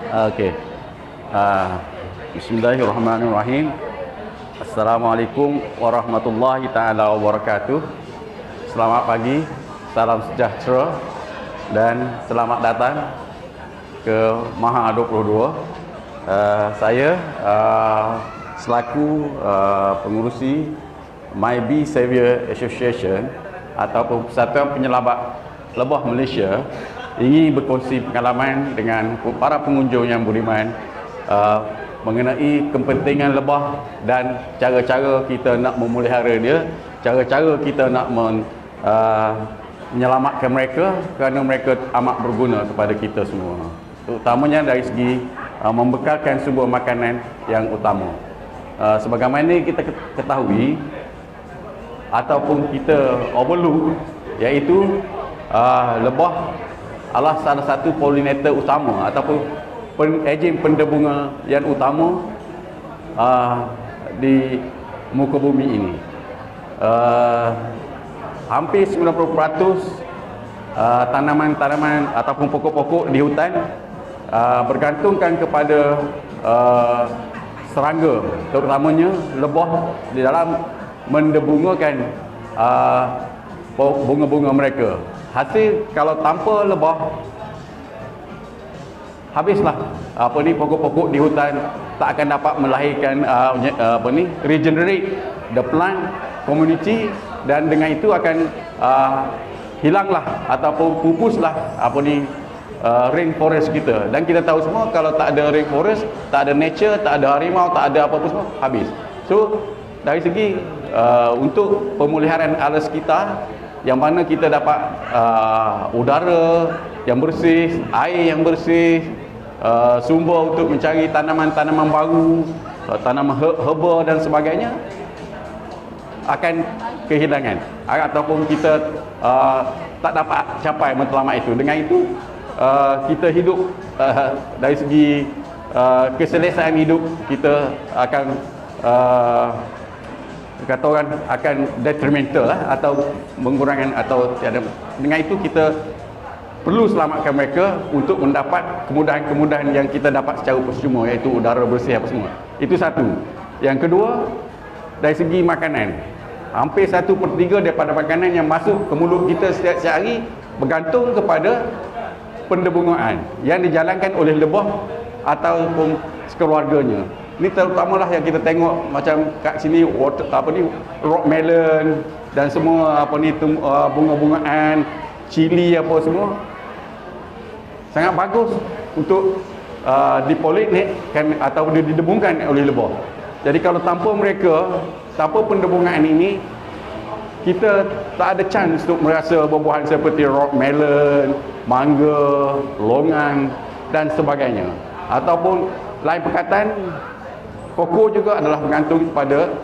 Okey. Bismillahirrahmanirrahim. Assalamualaikum warahmatullahi taala wabarakatuh. Selamat pagi, salam sejahtera dan selamat datang ke Maha 22. Saya selaku pengurusi My Bee Savior Association ataupun Persatuan Penyelamat Lebah Malaysia ingin berkongsi pengalaman dengan para pengunjung yang budiman mengenai kepentingan lebah dan cara-cara kita nak memelihara dia, cara-cara kita nak menyelamatkan mereka kerana mereka amat berguna kepada kita semua, terutamanya dari segi membekalkan sumber makanan yang utama. Sebagaimana kita ketahui ataupun kita overlook, iaitu lebah adalah salah satu pollinator utama ataupun ejen pendebunga yang utama di muka bumi ini. Hampir 90% tanaman-tanaman ataupun pokok-pokok di hutan bergantungkan kepada serangga, terutamanya lebah, di dalam mendebungakan bunga-bunga mereka. Hasil kalau tanpa lebah, habislah pokok-pokok di hutan tak akan dapat melahirkan regenerate the plant community, dan dengan itu akan hilanglah ataupun pupuslah rainforest kita. Dan kita tahu semua kalau tak ada rainforest, tak ada nature, tak ada harimau, tak ada apa-apa semua, habis. So dari segi untuk pemeliharaan alam sekitar, yang mana kita dapat udara yang bersih, air yang bersih, sumber untuk mencari tanaman-tanaman baru, tanaman herba dan sebagainya, akan kehilangan ataupun kita tak dapat capai matlamat itu. Dengan itu kita hidup dari segi keselesaan hidup kita akan kata orang akan detrimental atau mengurangkan atau tiada. Dengan itu kita perlu selamatkan mereka untuk mendapat kemudahan-kemudahan yang kita dapat secara percuma, iaitu udara bersih apa semua. Itu satu. Yang kedua, dari segi makanan, hampir 1/3 daripada makanan yang masuk ke mulut kita setiap hari bergantung kepada pendebungaan yang dijalankan oleh lebah ataupun sekeluarganya. Ini terutamalah yang kita tengok macam kat sini rock melon dan semua bunga-bungaan, cili apa semua sangat bagus untuk dipollinate atau didebungkan oleh lebah. Jadi kalau tanpa mereka, tanpa pendebungaan ini, kita tak ada chance untuk merasa buah-buahan seperti rock melon, mangga, longan dan sebagainya. Ataupun lain perkataan, koko juga adalah bergantung kepada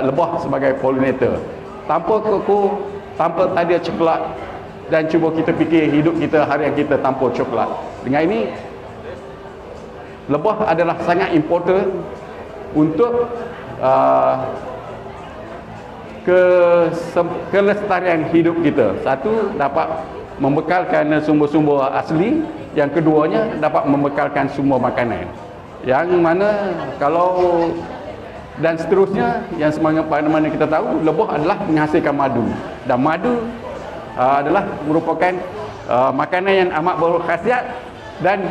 lebah sebagai pollinator. Tanpa koko, tanpa tadi coklat, dan cuba kita fikir hidup kita harian kita tanpa coklat. Dengan ini, lebah adalah sangat important untuk kelestarian hidup kita. Satu, dapat membekalkan sumber-sumber asli. Yang keduanya, dapat membekalkan sumber makanan. Yang mana kalau dan seterusnya, yang mana kita tahu, lebah adalah menghasilkan madu. Dan madu adalah merupakan makanan yang amat berkhasiat dan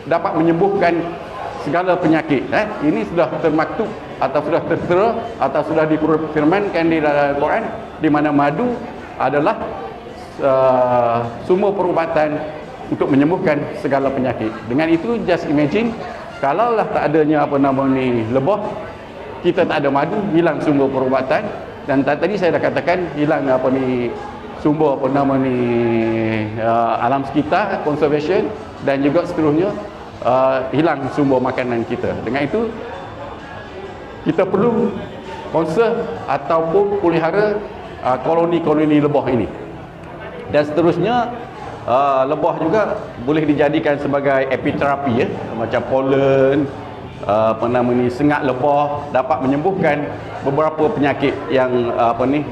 dapat menyembuhkan segala penyakit. Ini sudah termaktub atau sudah tertera atau sudah difirmankan di dalam Al-Quran, di mana madu adalah sumber perubatan untuk menyembuhkan segala penyakit. Dengan itu, just imagine kalaulah tak adanya lebah, kita tak ada madu, hilang sumber perubatan. Dan tadi saya dah katakan hilang sumber alam sekitar, conservation, dan juga seterusnya hilang sumber makanan kita. Dengan itu, kita perlu conserve ataupun pelihara koloni-koloni lebah ini. Dan seterusnya, lebah juga boleh dijadikan sebagai epiterapi, macam pollen, sengat lebah dapat menyembuhkan beberapa penyakit yang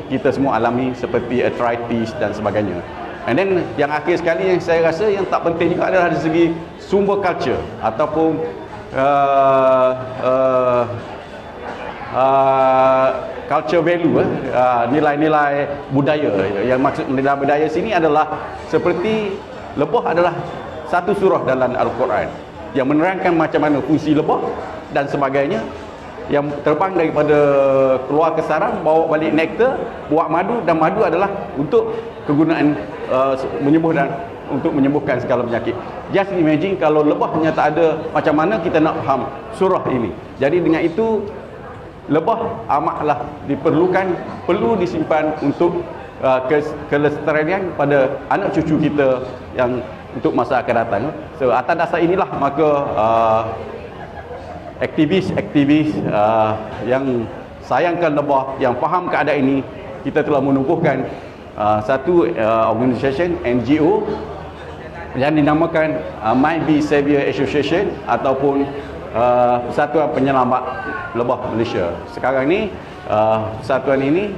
kita semua alami seperti arthritis dan sebagainya. And then yang akhir sekali yang saya rasa yang tak penting juga adalah dari segi sumber culture ataupun culture value, nilai-nilai budaya. Yang maksud nilai budaya sini adalah seperti lebah adalah satu surah dalam Al-Quran yang menerangkan macam mana fungsi lebah dan sebagainya, yang terbang daripada keluar ke sarang, bawa balik nektar, buat madu, dan madu adalah untuk kegunaan menyembuh dan untuk menyembuhkan segala penyakit. Just imagine kalau lebahnya tak ada, macam mana kita nak faham surah ini. Jadi dengan itu lebah amatlah perlu disimpan untuk kelestarian pada anak cucu kita yang untuk masa akan datang. So atas dasar inilah maka aktivis-aktivis yang sayangkan lebah, yang faham keadaan ini, kita telah menubuhkan satu organisasi NGO yang dinamakan My Bee Savior Association ataupun Persatuan Penyelamat Lebah Malaysia. Sekarang ni persatuan ini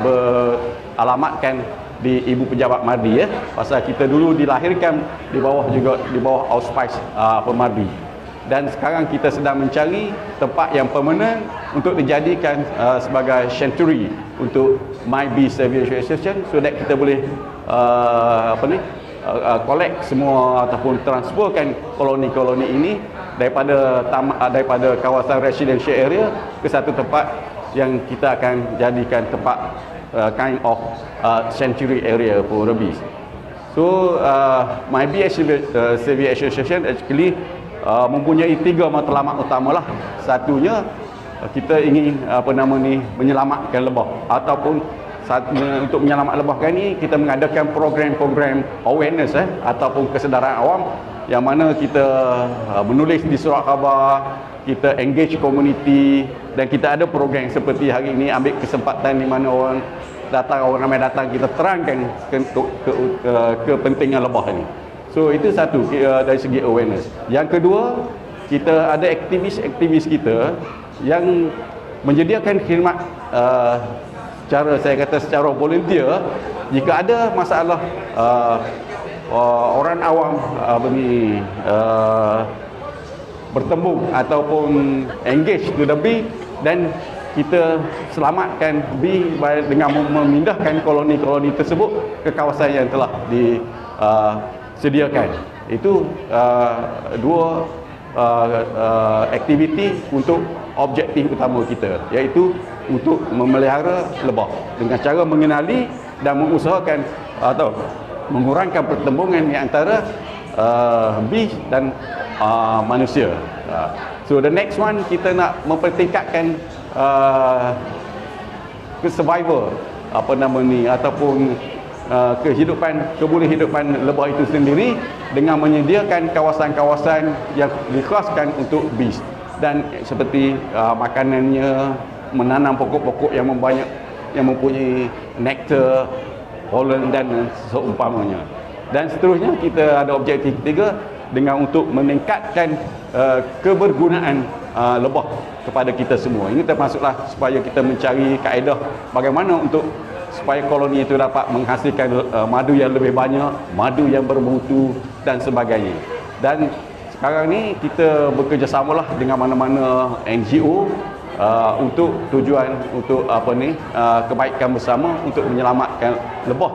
beralamatkan di Ibu Pejabat Mardi, pasal kita dulu dilahirkan di bawah auspice Pemardi. Dan sekarang kita sedang mencari tempat yang permanent untuk dijadikan sebagai sanctuary untuk My Bee Savior Association, so that kita boleh collect semua ataupun transferkan koloni-koloni ini daripada kawasan residential area ke satu tempat yang kita akan jadikan tempat kind of sanctuary area for rabies. So My Bee Savior Association actually mempunyai 3 matlamat utamalah. Satunya kita ingin menyelamatkan lebah, ataupun untuk menyelamatkan lebah ni kita mengadakan program-program awareness ataupun kesedaran awam, yang mana kita menulis di surat khabar, kita engage community, dan kita ada program seperti hari ini, ambil kesempatan di mana orang ramai datang, kita terangkan kepentingan lebah ini. So itu satu dari segi awareness. Yang kedua, kita ada aktivis-aktivis kita yang menyediakan khidmat secara volunteer. Jika ada masalah orang awam bertembung ataupun engage to the bee, dan kita selamatkan bee dengan memindahkan koloni-koloni tersebut ke kawasan yang telah disediakan. Itu dua aktiviti untuk objektif utama kita, iaitu untuk memelihara lebah dengan cara mengenali dan mengusahakan atau mengurangkan pertembungan di antara bee dan manusia. So the next one, kita nak mempertingkatkan survival ataupun kebolehhidupan lebah itu sendiri dengan menyediakan kawasan-kawasan yang dikhaskan untuk bees, dan seperti makanannya, menanam pokok-pokok yang mempunyai nektar, pollen dan seumpamanya. Dan seterusnya, kita ada objektif ketiga dengan untuk meningkatkan kebergunaan lebah kepada kita semua. Ini termasuklah supaya kita mencari kaedah bagaimana supaya koloni itu dapat menghasilkan madu yang lebih banyak, madu yang bermutu dan sebagainya. Dan sekarang ni kita bekerjasamalah dengan mana-mana NGO untuk tujuan kebaikan bersama, untuk menyelamatkan lebah,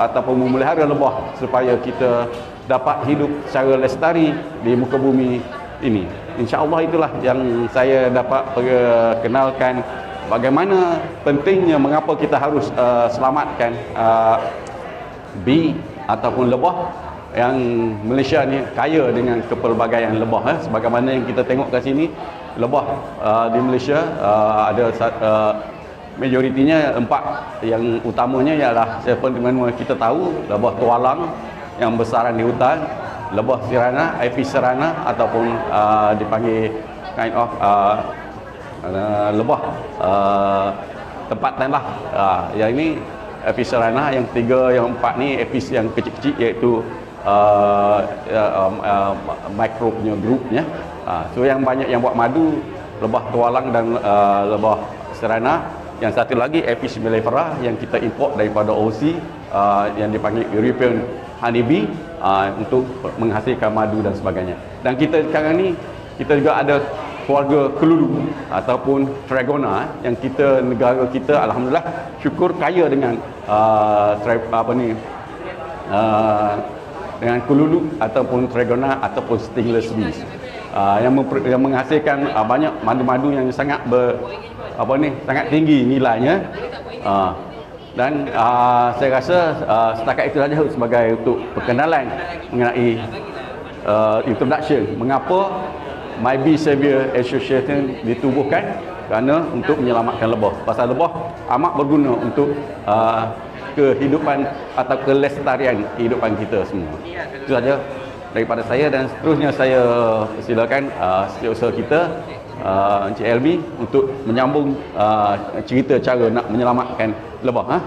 ataupun memelihara lebah supaya kita dapat hidup secara lestari di muka bumi ini. InsyaAllah itulah yang saya dapat kenalkan bagaimana pentingnya, mengapa kita harus selamatkan bee ataupun lebah, yang Malaysia ni kaya dengan kepelbagaian lebah. Sebagaimana yang kita tengok kat sini, lebah di Malaysia ada majoritinya 4. Yang utamanya ialah seperti mana kita tahu, lebah tualang yang bersaran di hutan, lebah sirana, Apis sirana, ataupun dipanggil kind of lebah tempatan lah. Yang ini Apis sirana, yang 3, yang 4 ni Apis yang kecil-kecil, iaitu micro punya grupnya. So yang banyak yang buat madu, lebah tualang dan lebah serana. Yang satu lagi Apis mellifera yang kita import daripada Aussie. yang dipanggil European honeybee untuk menghasilkan madu dan sebagainya. Dan kita sekarang ni kita juga ada keluarga kelulu ataupun Trigona yang kita, negara kita alhamdulillah syukur kaya dengan dengan kelulu ataupun Trigona ataupun stingless bees yang menghasilkan banyak madu-madu yang sangat sangat tinggi nilainya. Dan saya rasa setakat itu saja sebagai untuk perkenalan mengenai introduction mengapa My Bee Savior Association ditubuhkan, kerana untuk menyelamatkan lebah. Pasal lebah amat berguna untuk kehidupan atau kelestarian kehidupan kita semua. Itu saja daripada saya, dan seterusnya saya persilakan setiausaha kita Encik Elmi untuk menyambung cerita cara nak menyelamatkan lebah.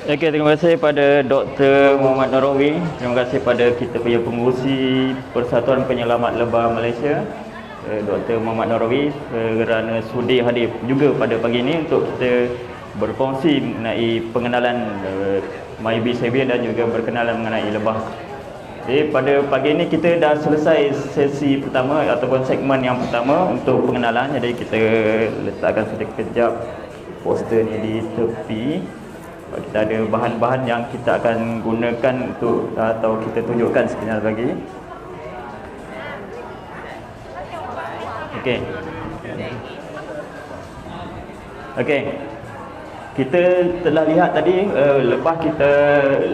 Okey, terima kasih pada Dr. Muhammad Norowi. Terima kasih pada kita punya pengurusi Persatuan Penyelamat Lebah Malaysia, Dr. Muhammad Norowi, kerana sudi hadir juga pada pagi ini untuk kita berkongsi mengenai pengenalan My Bee Savior dan juga berkenalan mengenai lebah. Jadi pada pagi ini kita dah selesai sesi pertama ataupun segmen yang pertama untuk pengenalan. Jadi kita letakkan sedikit kejap poster ni di tepi. Kita ada bahan-bahan yang kita akan gunakan untuk atau kita tunjukkan sekejap lagi. Okey. Okey. Kita telah lihat tadi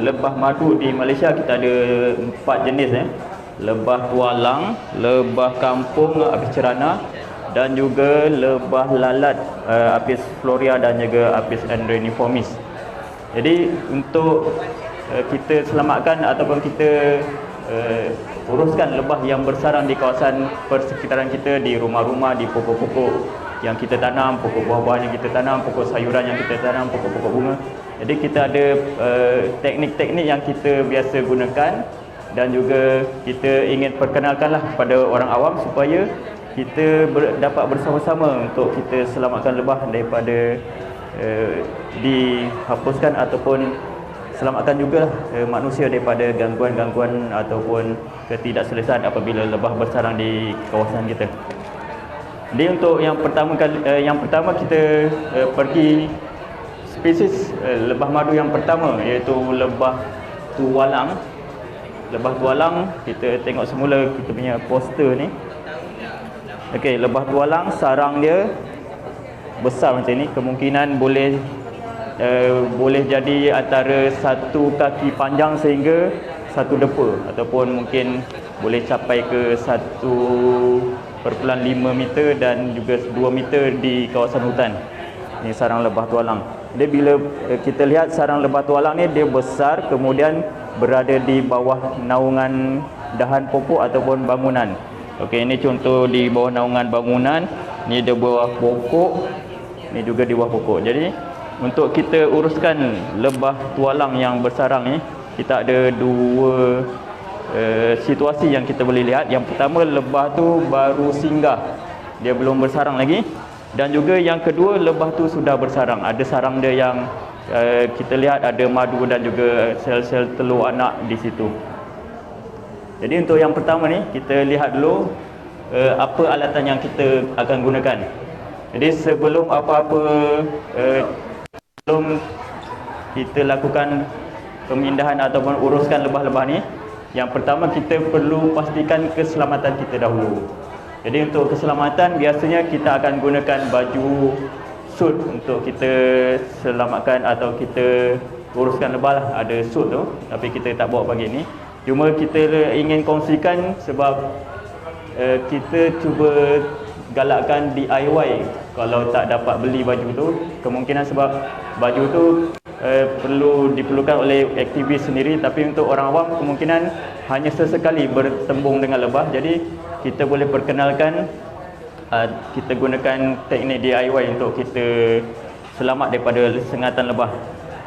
lebah madu di Malaysia kita ada 4 jenis Lebah tualang, lebah kampung Apis cerana, dan juga lebah lalat Apis florea dan juga Apis andreniformis. Jadi untuk kita selamatkan ataupun kita uruskan lebah yang bersarang di kawasan persekitaran kita, di rumah-rumah, di pokok-pokok yang kita tanam, pokok buah-buahan yang kita tanam, pokok sayuran yang kita tanam, pokok-pokok bunga. Jadi kita ada teknik-teknik yang kita biasa gunakan, dan juga kita ingin perkenalkanlah kepada orang awam supaya kita dapat bersama-sama untuk kita selamatkan lebah daripada dihapuskan ataupun selamatkan juga manusia daripada gangguan-gangguan ataupun ketidakselesaan apabila lebah bersarang di kawasan kita. Jadi untuk yang pertama kita pergi spesies lebah madu yang pertama, iaitu lebah tualang. Lebah tualang, kita tengok semula kita punya poster ni. Okey, lebah tualang sarang dia besar macam ni, kemungkinan boleh jadi antara 1 kaki panjang sehingga 1 depa, ataupun mungkin boleh capai ke 1.5 meter dan juga 2 meter di kawasan hutan. Ini sarang lebah tualang. Jadi bila kita lihat sarang lebah tualang ni, dia besar kemudian berada di bawah naungan dahan pokok ataupun bangunan. Okey, ini contoh di bawah naungan bangunan, ni di bawah pokok, ni juga di bawah pokok. Jadi untuk kita uruskan lebah tualang yang bersarang ni, kita ada 2 situasi yang kita boleh lihat. Yang pertama, lebah tu baru singgah, dia belum bersarang lagi. Dan juga yang kedua, lebah tu sudah bersarang. Ada sarang dia yang kita lihat ada madu dan juga sel-sel telur anak di situ. Jadi untuk yang pertama ni, kita lihat dulu apa alatan yang kita akan gunakan. Jadi sebelum sebelum kita lakukan pemindahan ataupun uruskan lebah-lebah ni, yang pertama kita perlu pastikan keselamatan kita dahulu. Jadi untuk keselamatan biasanya kita akan gunakan baju suit untuk kita selamatkan atau kita uruskan lebah lah. Ada suit tu, tapi kita tak bawa pagi ni. Cuma kita ingin kongsikan sebab kita cuba galakkan DIY. Kalau tak dapat beli baju tu, kemungkinan sebab baju tu diperlukan oleh aktivis sendiri, tapi untuk orang awam kemungkinan hanya sesekali bertembung dengan lebah. Jadi kita boleh perkenalkan, kita gunakan teknik DIY untuk kita selamat daripada sengatan lebah.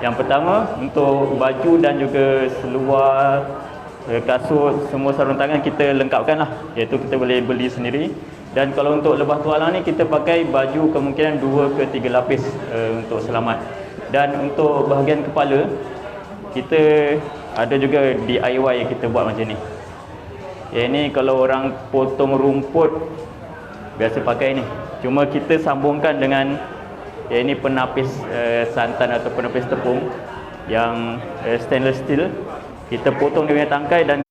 Yang pertama, untuk baju dan juga seluar, kasut, semua sarung tangan kita lengkapkan lah, iaitu kita boleh beli sendiri. Dan kalau untuk lebah tualang ni kita pakai baju kemungkinan 2 ke 3 lapis untuk selamat. Dan untuk bahagian kepala, kita ada juga DIY kita buat macam ni. Yang ni kalau orang potong rumput biasa pakai ni. Cuma kita sambungkan dengan ini penapis santan atau penapis tepung yang stainless steel. Kita potong dia punya tangkai dan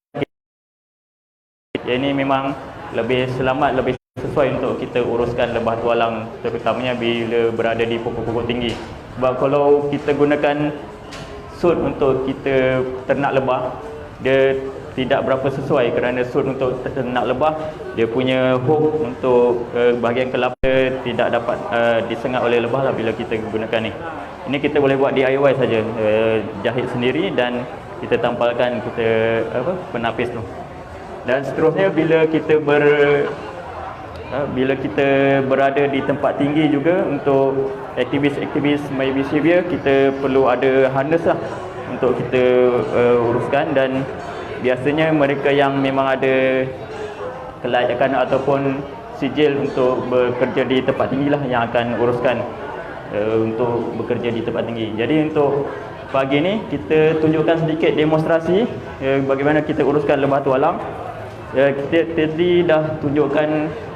ini memang lebih selamat, lebih sesuai untuk kita uruskan lebah tualang, terutamanya bila berada di pokok-pokok tinggi. Sebab kalau kita gunakan sut untuk kita ternak lebah, dia tidak berapa sesuai, kerana sut untuk ternak lebah dia punya hook untuk bahagian kelapa tidak dapat disengat oleh lebah lah bila kita gunakan ni. Ini kita boleh buat DIY saja, jahit sendiri dan kita tampalkan kita penapis tu. Dan seterusnya bila kita berada di tempat tinggi juga, untuk aktivis-aktivis my behavior, kita perlu ada harness lah untuk kita uruskan. Dan biasanya mereka yang memang ada kelayakan ataupun sijil untuk bekerja di tempat tinggi lah yang akan uruskan untuk bekerja di tempat tinggi. Jadi untuk pagi ni kita tunjukkan sedikit demonstrasi bagaimana kita uruskan lebah tualang. Kita tadi dah tunjukkan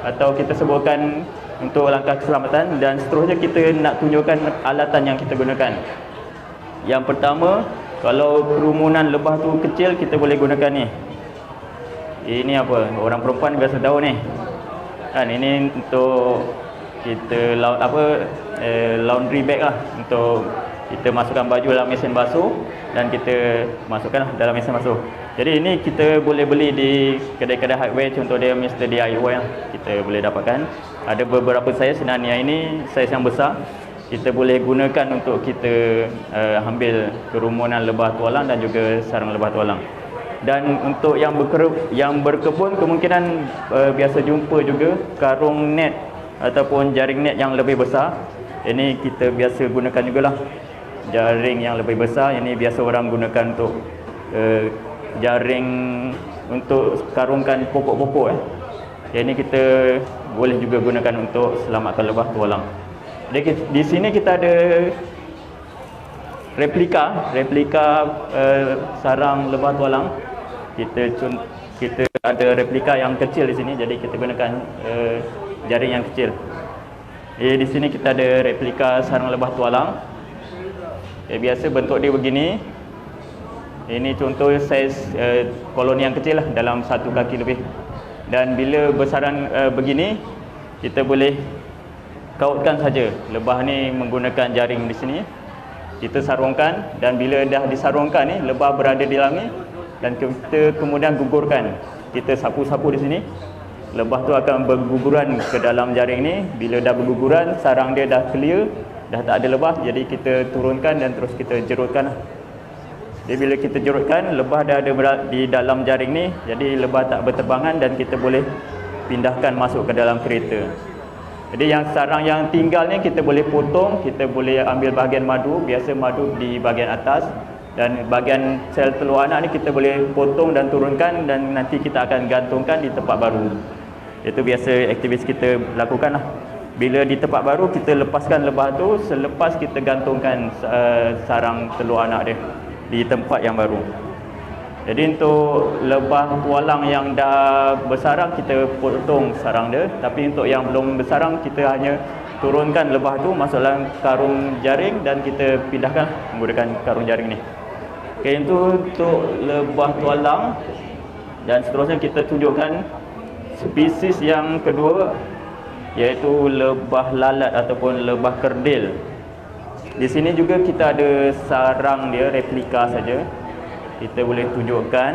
atau kita sebutkan untuk langkah keselamatan, dan seterusnya kita nak tunjukkan alatan yang kita gunakan. Yang pertama, kalau kerumunan lebah tu kecil, kita boleh gunakan ni. Ini apa? Orang perempuan biasa tahu ni. Kan ini untuk kita laundry bag lah, untuk kita masukkan baju dalam mesin basuh dan kita masukkan dalam mesin basuh. Jadi ini kita boleh beli di kedai-kedai hardware, contoh dia Mr. DIY lah, kita boleh dapatkan. Ada beberapa saiz, Narnia ini saiz yang besar. Kita boleh gunakan untuk kita ambil kerumunan lebah tualang dan juga sarang lebah tualang. Dan untuk yang berkebun, kemungkinan biasa jumpa juga karung net ataupun jaring net yang lebih besar. Ini kita biasa gunakan jugalah, jaring yang lebih besar. Ini biasa orang gunakan untuk jaring untuk karungkan pokok-pokok. Yang ini kita boleh juga gunakan untuk selamatkan lebah tualang. Jadi di sini kita ada replika sarang lebah tualang. Kita ada replika yang kecil di sini, jadi kita gunakan jaring yang kecil. Di sini kita ada replika sarang lebah tualang. Biasa bentuk dia begini. Ini contoh saiz koloni yang kecil lah, dalam 1 kaki lebih. Dan bila bersarang begini, kita boleh kautkan saja lebah ni menggunakan jaring di sini. Kita sarungkan, dan bila dah disarungkan ni, lebah berada di dalam ni, dan kita kemudian gugurkan. Kita sapu-sapu di sini. Lebah tu akan berguguran ke dalam jaring ni. Bila dah berguguran, sarang dia dah clear, dah tak ada lebah, jadi kita turunkan dan terus kita jerutkan. Jadi bila kita jerutkan, lebah dah ada di dalam jaring ni, jadi lebah tak berterbangan dan kita boleh pindahkan masuk ke dalam kereta. Jadi yang sarang yang tinggal ni kita boleh potong, kita boleh ambil bahagian madu, biasa madu di bahagian atas, dan bahagian sel telur anak ni kita boleh potong dan turunkan, dan nanti kita akan gantungkan di tempat baru. Itu biasa aktivis kita lakukan lah. Bila di tempat baru, kita lepaskan lebah tu selepas kita gantungkan sarang telur anak dia di tempat yang baru. Jadi untuk lebah tualang yang dah bersarang, kita potong sarang dia. Tapi untuk yang belum bersarang, kita hanya turunkan lebah tu masuk dalam karung jaring dan kita pindahkan menggunakan karung jaring ni. Okey, itu untuk lebah tualang. Dan seterusnya kita tunjukkan spesies yang kedua, iaitu lebah lalat ataupun lebah kerdil. Di sini juga kita ada sarang dia, replika saja. Kita boleh tunjukkan.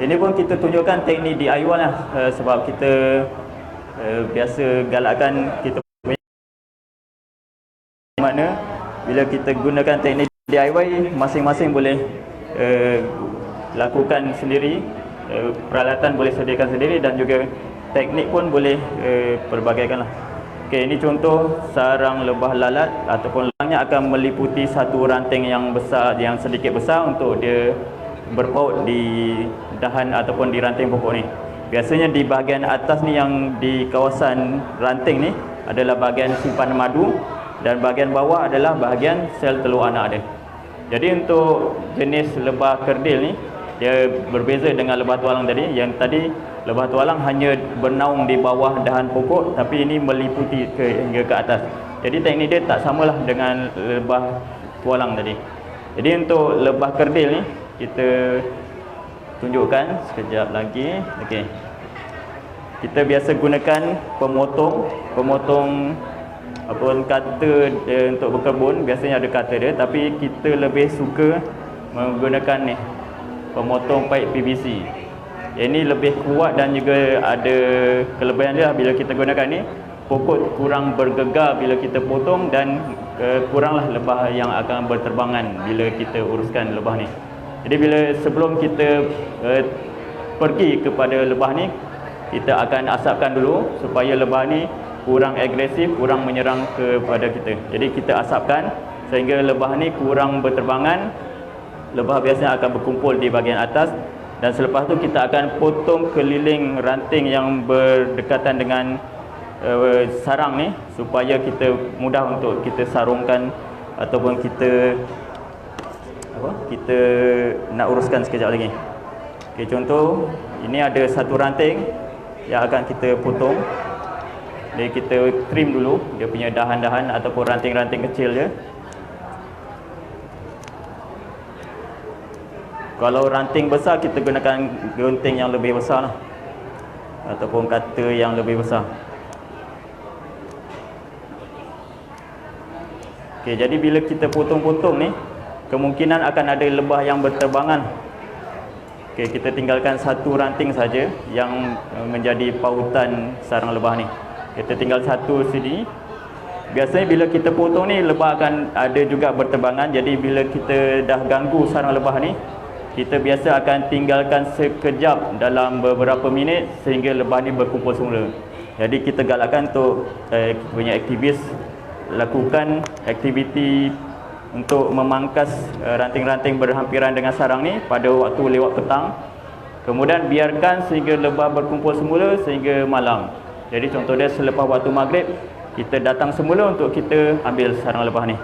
Ini pun kita tunjukkan teknik DIY lah, sebab kita biasa galakkan kita mana bila kita gunakan teknik DIY, masing-masing boleh lakukan sendiri, peralatan boleh sediakan sendiri, dan juga teknik pun boleh pelbagaikan lah. Okey, ini contoh sarang lebah lalat ataupun lebahnya akan meliputi satu ranting yang besar, yang sedikit besar untuk dia berpaut di dahan ataupun di ranting pokok ni. Biasanya di bahagian atas ni yang di kawasan ranting ni adalah bahagian simpanan madu dan bahagian bawah adalah bahagian sel telur anak dia. Jadi untuk jenis lebah kerdil ni dia berbeza dengan lebah tualang tadi. Yang tadi lebah tualang hanya bernaung di bawah dahan pokok, tapi ini meliputi hingga ke atas. Jadi teknik dia tak samalah dengan lebah tualang tadi. Jadi untuk lebah kerdil ni kita tunjukkan sekejap lagi. Okey. Kita biasa gunakan pemotong kata untuk berkebun, biasanya ada kata dia, tapi kita lebih suka menggunakan ni pemotong paip PVC. Ini lebih kuat dan juga ada kelebihan dia bila kita gunakan ni. Pokok kurang bergegar bila kita potong dan kuranglah lebah yang akan berterbangan bila kita uruskan lebah ni. Jadi bila sebelum kita pergi kepada lebah ni, kita akan asapkan dulu supaya lebah ni kurang agresif, kurang menyerang kepada kita. Jadi kita asapkan sehingga lebah ni kurang berterbangan. Lebah biasanya akan berkumpul di bahagian atas dan selepas tu kita akan potong keliling ranting yang berdekatan dengan sarang ni supaya kita mudah untuk kita sarungkan ataupun kita nak uruskan sekejap lagi. Okey, contoh ini ada satu ranting yang akan kita potong. Jadi kita trim dulu dia punya dahan-dahan ataupun ranting-ranting kecil dia. Kalau ranting besar kita gunakan gunting yang lebih besar lah, ataupun kata yang lebih besar. Okey, jadi bila kita potong-potong ni, kemungkinan akan ada lebah yang berterbangan. Okey, kita tinggalkan satu ranting saja yang menjadi pautan sarang lebah ni. Kita tinggal satu sini. Biasanya bila kita potong ni, lebah akan ada juga berterbangan. Jadi bila kita dah ganggu sarang lebah ni, kita biasa akan tinggalkan sekejap dalam beberapa minit sehingga lebah ni berkumpul semula. Jadi kita galakkan untuk kita punya aktivis lakukan aktiviti untuk memangkas ranting-ranting berhampiran dengan sarang ni pada waktu lewat petang. Kemudian biarkan sehingga lebah berkumpul semula sehingga malam. Jadi contoh dia selepas waktu maghrib kita datang semula untuk kita ambil sarang lebah ni.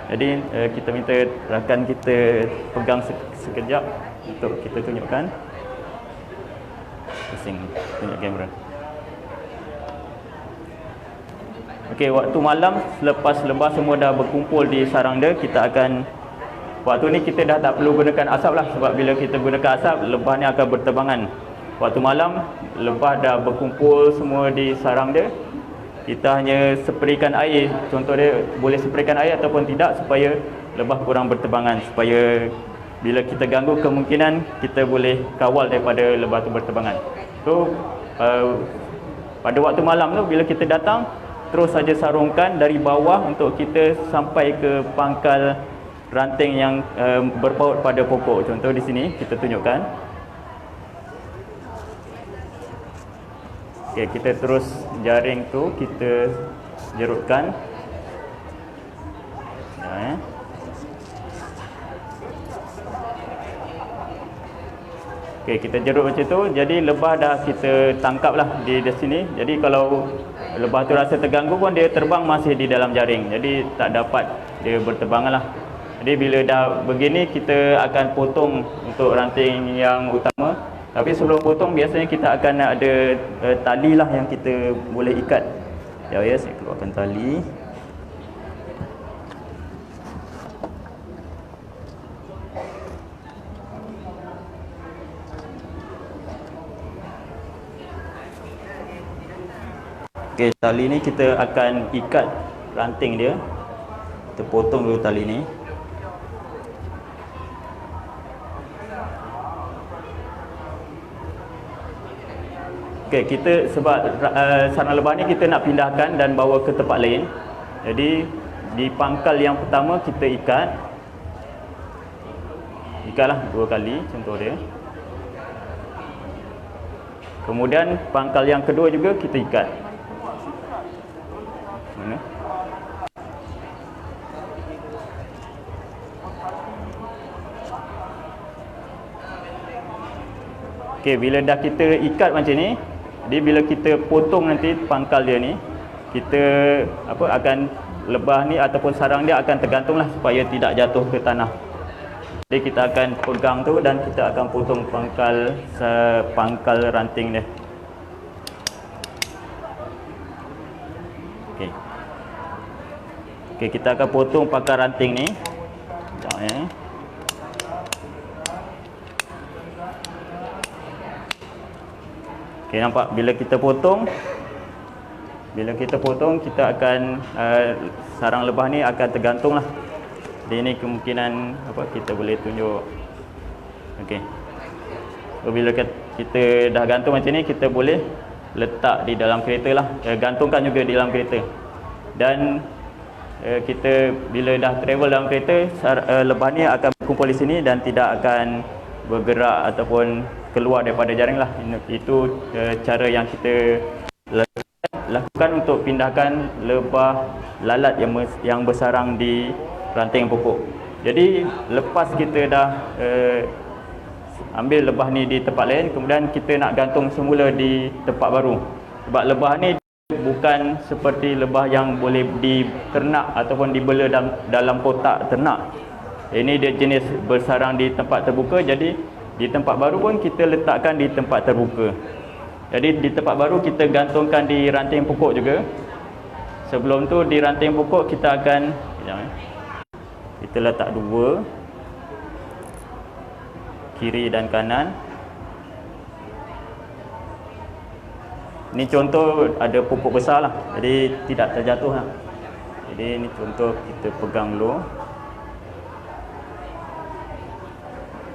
Jadi kita minta rakan kita pegang sekejap untuk kita tunjukkan. Pusing tunjuk kamera. Okey, waktu malam selepas lebah semua dah berkumpul di sarang dia, kita akan waktu ni kita dah tak perlu gunakan asap lah, sebab bila kita gunakan asap lebah ni akan berterbangan. Waktu malam lebah dah berkumpul semua di sarang dia, kita hanya spraykan air. Contoh dia boleh spraykan air ataupun tidak supaya lebah kurang berterbangan, supaya bila kita ganggu kemungkinan kita boleh kawal daripada lebah tu berterbangan. So pada waktu malam tu bila kita datang, terus saja sarungkan dari bawah untuk kita sampai ke pangkal ranting yang berpaut pada pokok. Contoh di sini kita tunjukkan. Okey, kita terus jaring tu kita jerutkan. Ya. Okey, kita jerut macam tu. Jadi lebah dah kita tangkaplah di sini. Jadi kalau lebah tu rasa terganggu pun dia terbang masih di dalam jaring. Jadi tak dapat dia berterbangan lah. Jadi bila dah begini kita akan potong untuk ranting yang utama. Tapi sebelum potong biasanya kita akan ada tali lah yang kita boleh ikat. Ya, saya keluarkan tali. Okey, tali ni kita akan ikat ranting dia. Kita potong dulu tali ni. Okey, kita sebab sarang lebah ni kita nak pindahkan dan bawa ke tempat lain. Jadi di pangkal yang pertama kita ikat. Ikatlah 2 kali contoh dia. Kemudian pangkal yang kedua juga kita ikat. Mana? Okey, bila dah kita ikat macam ni, jadi bila kita potong nanti pangkal dia ni, kita akan lebah ni ataupun sarang dia akan tergantunglah supaya tidak jatuh ke tanah. Jadi kita akan pegang tu dan kita akan potong pangkal ranting dia. Okey. Okey, kita akan potong pangkal ranting ni. Sekejap ya. Okey, nampak bila kita potong kita akan sarang lebah ni akan tergantung lah. Jadi ini kemungkinan kita boleh tunjuk. Okey. So, bila kita dah gantung macam ni, kita boleh letak di dalam kereta lah. Gantungkan juga di dalam kereta. Dan kita bila dah travel dalam kereta, lebah ni akan berkumpul di sini dan tidak akan bergerak ataupun keluar daripada jaring lah. Itu cara yang kita lakukan untuk pindahkan lebah lalat yang bersarang di ranting pokok. Jadi lepas kita dah ambil lebah ni di tempat lain, kemudian kita nak gantung semula di tempat baru. Sebab lebah ni bukan seperti lebah yang boleh diternak ataupun dibela dalam kotak ternak. Ini dia jenis bersarang di tempat terbuka, jadi di tempat baru pun kita letakkan di tempat terbuka. Jadi di tempat baru kita gantungkan di ranting pokok juga. Sebelum tu di ranting pokok kita akan kita letak dua, kiri dan kanan. Ini contoh ada pokok besar lah, jadi tidak terjatuh lah. Jadi ini contoh kita pegang dulu.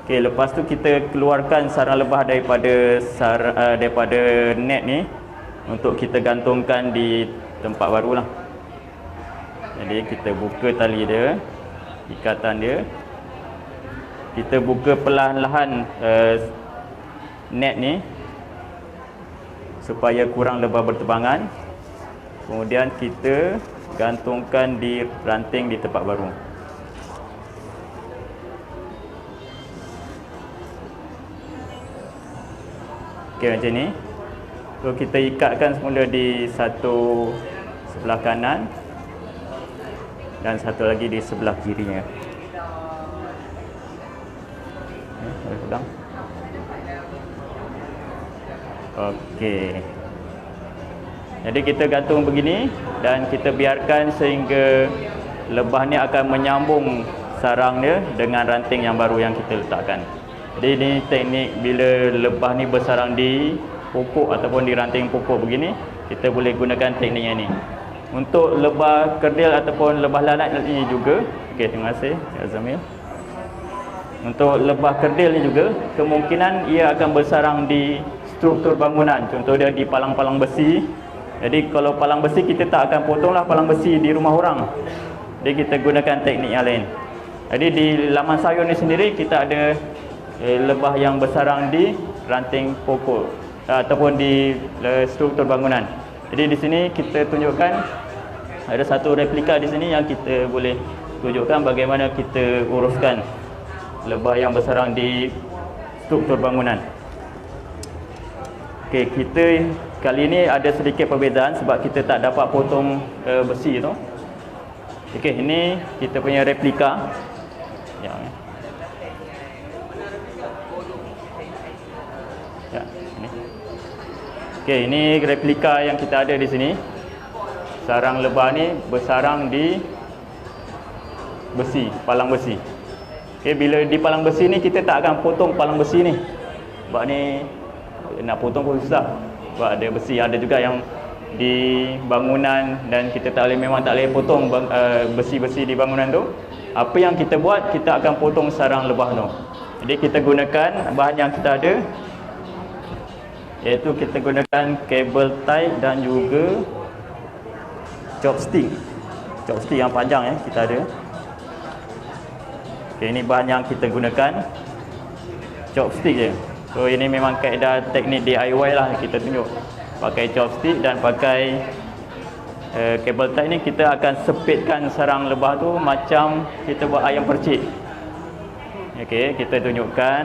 Okey, lepas tu kita keluarkan sarang lebah daripada net ni untuk kita gantungkan di tempat baru lah. Jadi kita buka tali dia, ikatan dia. Kita buka perlahan-lahan net ni supaya kurang lebah berterbangan. Kemudian kita gantungkan di ranting di tempat baru. Okey, macam ni. So kita ikatkan semula di satu sebelah kanan dan satu lagi di sebelah kirinya. Boleh pegang. Okey. Jadi kita gantung begini dan kita biarkan sehingga lebah ni akan menyambung sarang dia dengan ranting yang baru yang kita letakkan. Jadi ini teknik bila lebah ni bersarang di pokok ataupun di ranting pokok begini, kita boleh gunakan teknik yang ni. Untuk lebah kerdil ataupun lebah lalat ini juga, okey, terima kasih Azamil. Untuk lebah kerdil ni juga, kemungkinan ia akan bersarang di struktur bangunan. Contoh dia di palang-palang besi. Jadi kalau palang besi kita tak akan potonglah palang besi di rumah orang. Jadi kita gunakan teknik yang lain. Jadi di laman sayur ni sendiri kita ada lebah yang bersarang di ranting pokok ataupun di struktur bangunan. Jadi di sini kita tunjukkan ada satu replika di sini yang kita boleh tunjukkan bagaimana kita uruskan lebah yang bersarang di struktur bangunan. Okey, kita kali ini ada sedikit perbezaan sebab kita tak dapat potong besi tu. Okey, ini kita punya replika. Ya. Ya, ini. Okey, ini replika yang kita ada di sini. Sarang lebah ni bersarang di besi, palang besi. Okey, bila di palang besi ni kita tak akan potong palang besi ni. Sebab ni nak potong pun susah. Sebab ada besi, ada juga yang di bangunan dan kita memang tak boleh potong besi-besi di bangunan tu. Apa yang kita buat, kita akan potong sarang lebah tu. Jadi kita gunakan bahan yang kita ada, iaitu kita gunakan kabel tie dan juga chopstick yang panjang kita ada. Okay, ini bahan yang kita gunakan, chopstick je. So ini memang kaedah teknik DIY lah kita tunjuk. Pakai chopstick dan pakai kabel tight ni kita akan sepitkan sarang lebah tu macam kita buat ayam percik. Okey, kita tunjukkan.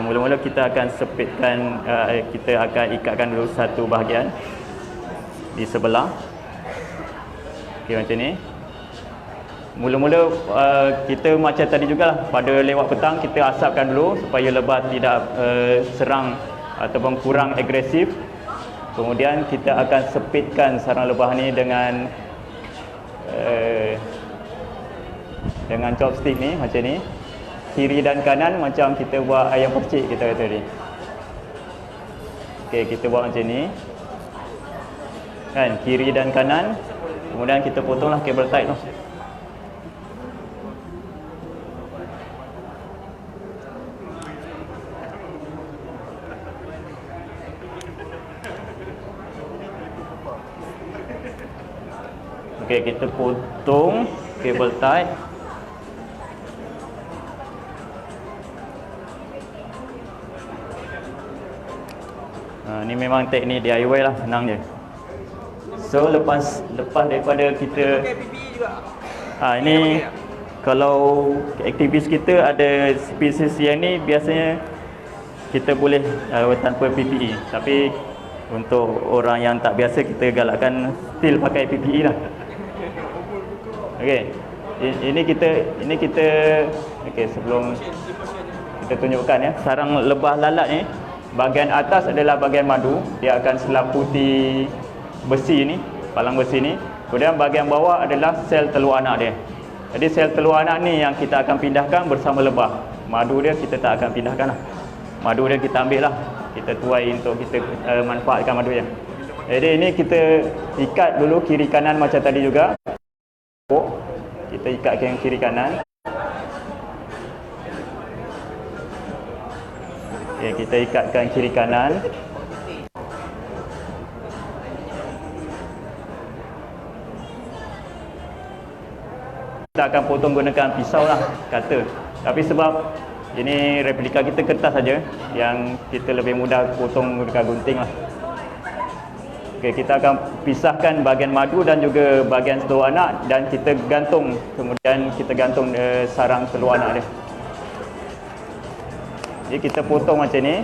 Mula-mula kita akan sepitkan, kita akan ikatkan dulu satu bahagian di sebelah. Okey, macam ni. Mula-mula kita macam tadi jugalah, pada lewat petang kita asapkan dulu supaya lebah tidak serang ataupun kurang agresif. Kemudian kita akan sepitkan sarang lebah ni dengan chopstick ni macam ni. Kiri dan kanan macam kita buat ayam percik kita kata tadi. Okey, kita buat macam ni. Kan, kiri dan kanan. Kemudian kita potonglah kabel tight tu. Okey, kita potong kabel tight. Ni memang teknik DIY lah, senang je. So lepas daripada kita ini kalau aktivis kita ada spesies yang ni biasanya kita boleh tanpa PPE. Tapi untuk orang yang tak biasa kita galakkan still pakai PPE lah. Okey. Ini kita okey, sebelum kita tunjukkan ya, sarang lebah lalat ni bahagian atas adalah bahagian madu, dia akan selaputi besi ni, palang besi ni. Kemudian bahagian bawah adalah sel telur anak dia. Jadi sel telur anak ni yang kita akan pindahkan bersama lebah. Madu dia kita tak akan pindahkan lah. Madu dia kita ambil lah, kita tuai untuk kita manfaatkan madu dia. Jadi ini kita ikat dulu kiri kanan macam tadi juga. Kita ikatkan kiri kanan. Okay, kita ikatkan kiri kanan. Kita akan potong gunakan pisau lah, kata. Tapi sebab ini replika kita kertas saja, yang kita lebih mudah potong gunakan gunting lah. Okay, kita akan pisahkan bahagian madu dan juga bahagian telur anak dan kita gantung. Kemudian kita gantung sarang telur anak dia. Jadi kita potong macam ni.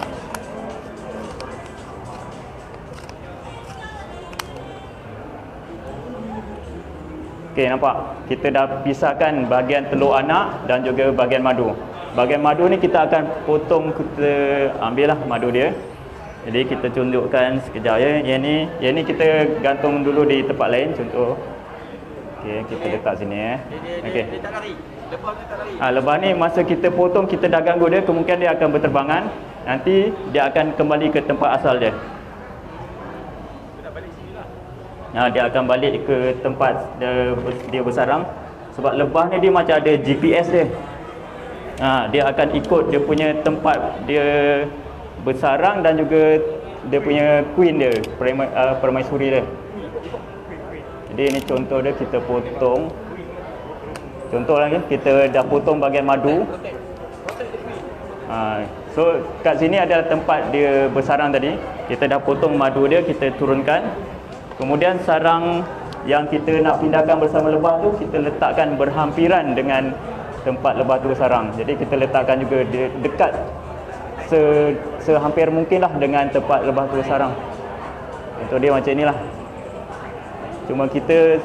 Okey, nampak? Kita dah pisahkan bahagian telur anak dan juga bahagian madu. Bahagian madu ni kita akan potong, kita ambil lah madu dia. Jadi kita tunjukkan sekejap ya. Yang ni kita gantung dulu di tempat lain, contoh. Okey, kita letak sini ya. Okey. Dia tak lari. Lebah dia tak lari. Lebah ni masa kita potong kita dah ganggu dia, kemungkinan dia akan berterbangan. Nanti dia akan kembali ke tempat asal dia. Dia akan balik ke tempat dia bersarang. Sebab lebah ni dia macam ada GPS dia. Dia akan ikut dia punya tempat dia bersarang dan juga dia punya queen dia, permaisuri dia. Jadi ini contoh dia, kita potong. Contoh lagi, kita dah potong bahagian madu. So kat sini adalah tempat dia bersarang tadi. Kita dah potong madu dia, kita turunkan. Kemudian sarang yang kita nak pindahkan bersama lebah tu kita letakkan berhampiran dengan tempat lebah tu bersarang. Jadi kita letakkan juga dekat sehampir mungkinlah dengan tempat lebah tu bersarang. Untuk dia macam inilah. Cuma kita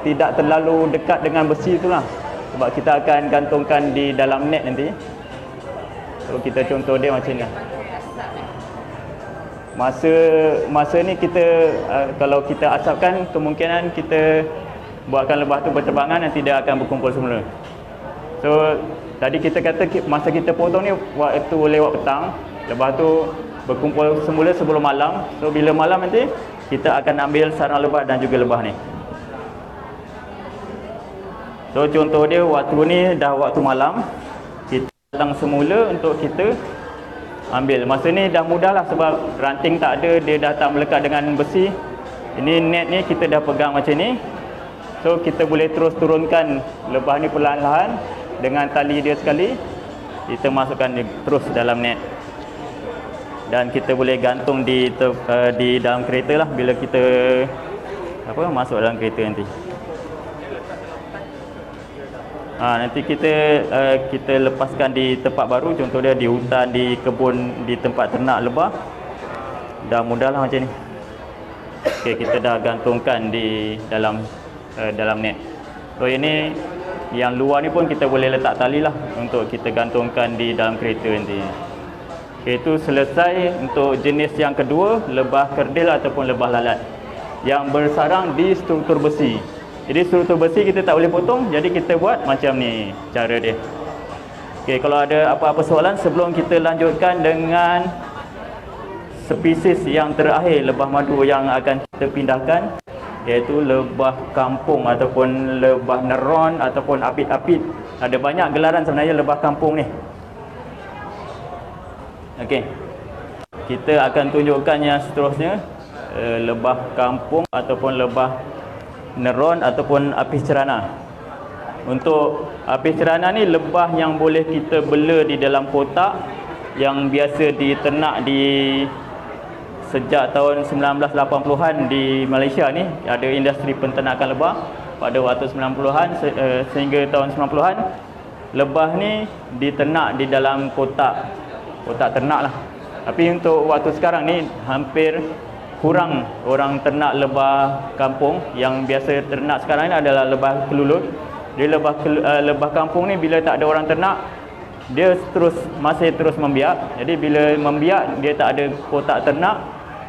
tidak terlalu dekat dengan besi itulah. Sebab kita akan gantungkan di dalam net nanti. So kita contoh dia macam ni. Masa ni kita kalau kita asapkan, kemungkinan kita buatkan lebah tu berterbangan, nanti dia akan berkumpul semula. So tadi kita kata masa kita potong ni waktu lewat petang, lebah tu berkumpul semula sebelum malam. So bila malam nanti kita akan ambil sarang lebah dan juga lebah ni. So contoh dia waktu ni dah waktu malam, kita datang semula untuk kita ambil. Masa ni dah mudah lah sebab ranting tak ada, dia dah tak melekat dengan besi. Ini net ni kita dah pegang macam ni. So kita boleh terus turunkan lebah ni perlahan-lahan dengan tali dia sekali. Kita masukkan dia terus dalam net. Dan kita boleh gantung di dalam kereta lah bila kita masuk dalam kereta nanti. Nanti kita lepaskan di tempat baru, contoh dia di hutan, di kebun, di tempat ternak lebah. Dah mudahlah macam ni. Okey, kita dah gantungkan di dalam net. So ini yang luar ni pun kita boleh letak tali lah untuk kita gantungkan di dalam kereta nanti. Okay, itu selesai untuk jenis yang kedua, lebah kerdil ataupun lebah lalat yang bersarang di struktur besi. Jadi struktur besi kita tak boleh potong, jadi kita buat macam ni cara dia. Okey, kalau ada apa-apa soalan sebelum kita lanjutkan dengan spesies yang terakhir lebah madu yang akan kita pindahkan, iaitu lebah kampung ataupun lebah neron ataupun apit-apit. Ada banyak gelaran sebenarnya lebah kampung ni. Okey, kita akan tunjukkan yang seterusnya, lebah kampung ataupun lebah neron ataupun apis cerana. Untuk apis cerana ni lebah yang boleh kita bela di dalam kotak, yang biasa diternak di sejak tahun 1980-an di Malaysia ni. Ada industri penternakan lebah pada waktu 90-an sehingga tahun 90-an. Lebah ni diternak di dalam kotak ternak lah. Tapi untuk waktu sekarang ni hampir kurang orang ternak lebah kampung. Yang biasa ternak sekarang ni adalah lebah kelulut. Dia lebah kampung ni bila tak ada orang ternak, dia masih terus membiak. Jadi bila membiak, dia tak ada kotak ternak,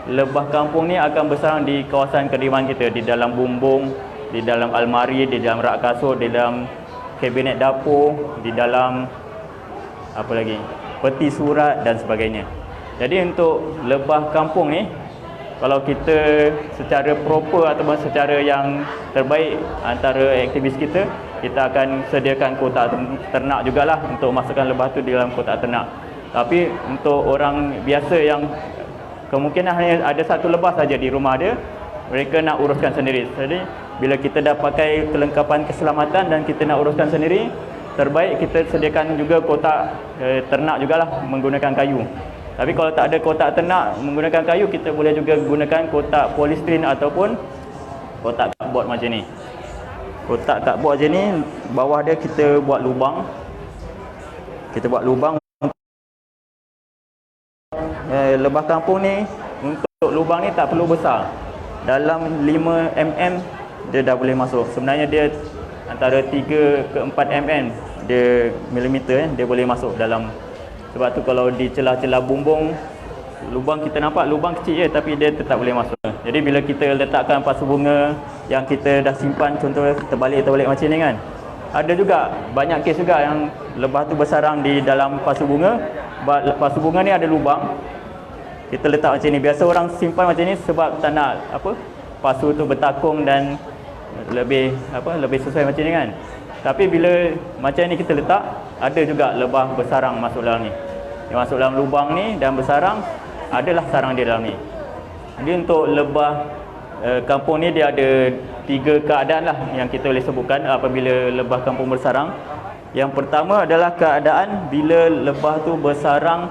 lebah kampung ni akan bersarang di kawasan kediaman kita, di dalam bumbung, di dalam almari, di dalam rak kasut, di dalam kabinet dapur, di dalam apa lagi, peti surat dan sebagainya. Jadi untuk lebah kampung ni, kalau kita secara proper ataupun secara yang terbaik antara aktivis kita akan sediakan kotak ternak jugalah untuk masukkan lebah tu di dalam kotak ternak. Tapi untuk orang biasa yang kemungkinan hanya ada satu lebah saja di rumah dia, mereka nak uruskan sendiri. Jadi bila kita dah pakai kelengkapan keselamatan dan kita nak uruskan sendiri, terbaik kita sediakan juga kotak ternak jugalah menggunakan kayu. Tapi kalau tak ada kotak ternak menggunakan kayu, kita boleh juga gunakan kotak polystyrene ataupun kotak cardboard macam ni. Kotak cardboard macam ni, bawah dia kita buat lubang. Lebah kampung ni, untuk lubang ni tak perlu besar. Dalam 5 mm dia dah boleh masuk. Sebenarnya dia antara 3 ke 4 mm dia milimeter dia boleh masuk dalam. Sebab tu kalau di celah-celah bumbung, lubang kita nampak lubang kecil je tapi dia tetap boleh masuk. Jadi bila kita letakkan pasu bunga yang kita dah simpan, contohnya terbalik macam ni kan, ada juga banyak kes juga yang lebah tu bersarang di dalam pasu bunga. Pasu bunga ni ada lubang, kita letak macam ni. Biasa orang simpan macam ni sebab tak nak pasu tu bertakung dan lebih sesuai macam ni kan. Tapi bila macam ni kita letak, ada juga lebah bersarang masuk dalam ni. Dia masuk dalam lubang ni dan bersarang, adalah sarang dia dalam ni. Jadi untuk lebah kampung ni dia ada 3 keadaan lah yang kita boleh sebutkan apabila lebah kampung bersarang. Yang pertama adalah keadaan bila lebah tu bersarang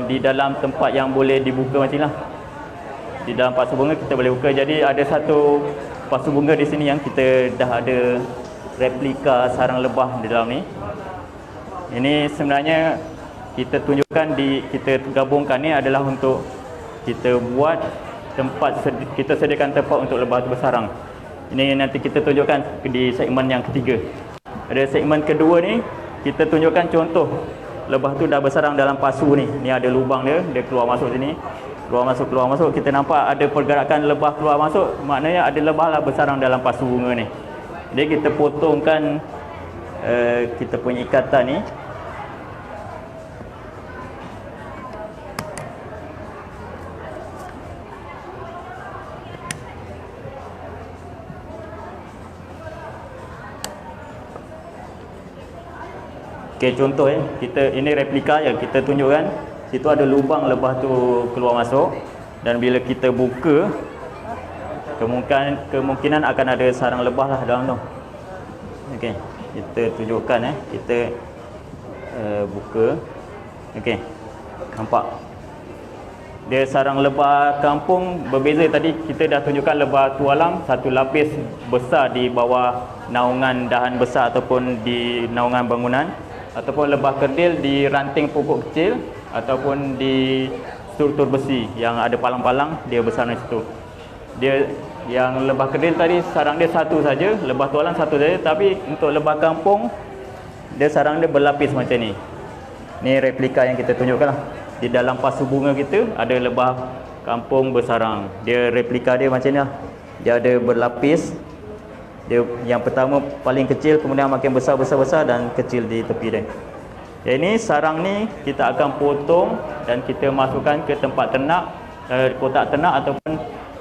di dalam tempat yang boleh dibuka macam ni lah. Di dalam pasu bunga kita boleh buka. Jadi ada satu pasu bunga di sini yang kita dah ada replika sarang lebah di dalam ni. Ini sebenarnya kita tunjukkan kita gabungkan ni adalah untuk kita buat tempat, kita sediakan tempat untuk lebah tu bersarang. Ini nanti kita tunjukkan di segmen yang ketiga. Ada segmen kedua ni, kita tunjukkan contoh lebah tu dah bersarang dalam pasu ni. Ni ada lubang dia keluar masuk sini. Keluar masuk. Kita nampak ada pergerakan lebah keluar masuk, maknanya ada lebah lah bersarang dalam pasu bunga ni. Jadi kita potongkan kita punya ikatan ni. Okey, contoh ini replika yang kita tunjukkan. Situ ada lubang lebah tu keluar masuk, dan bila kita buka, kemungkinan akan ada sarang lebah lah dalam tu. Okey, kita tunjukkan kita buka. Okey, nampak. Dia sarang lebah kampung berbeza. Tadi kita dah tunjukkan lebah tualang satu lapis besar di bawah naungan dahan besar ataupun di naungan bangunan, ataupun lebah kerdil di ranting pokok kecil ataupun di struktur besi yang ada palang-palang, dia besar di situ. Dia yang lebah kerdil tadi sarang dia satu saja, lebah tualang satu saja, tapi untuk lebah kampung dia sarang dia berlapis macam ni. Ni replika yang kita tunjukkan lah. Di dalam pasu bunga kita ada lebah kampung bersarang. Dia replika dia macam ni lah. Dia ada berlapis. Dia yang pertama paling kecil, kemudian makin besar dan kecil di tepi dia. Yang ini sarang ni kita akan potong dan kita masukkan ke tempat ternak, kotak ternak, ataupun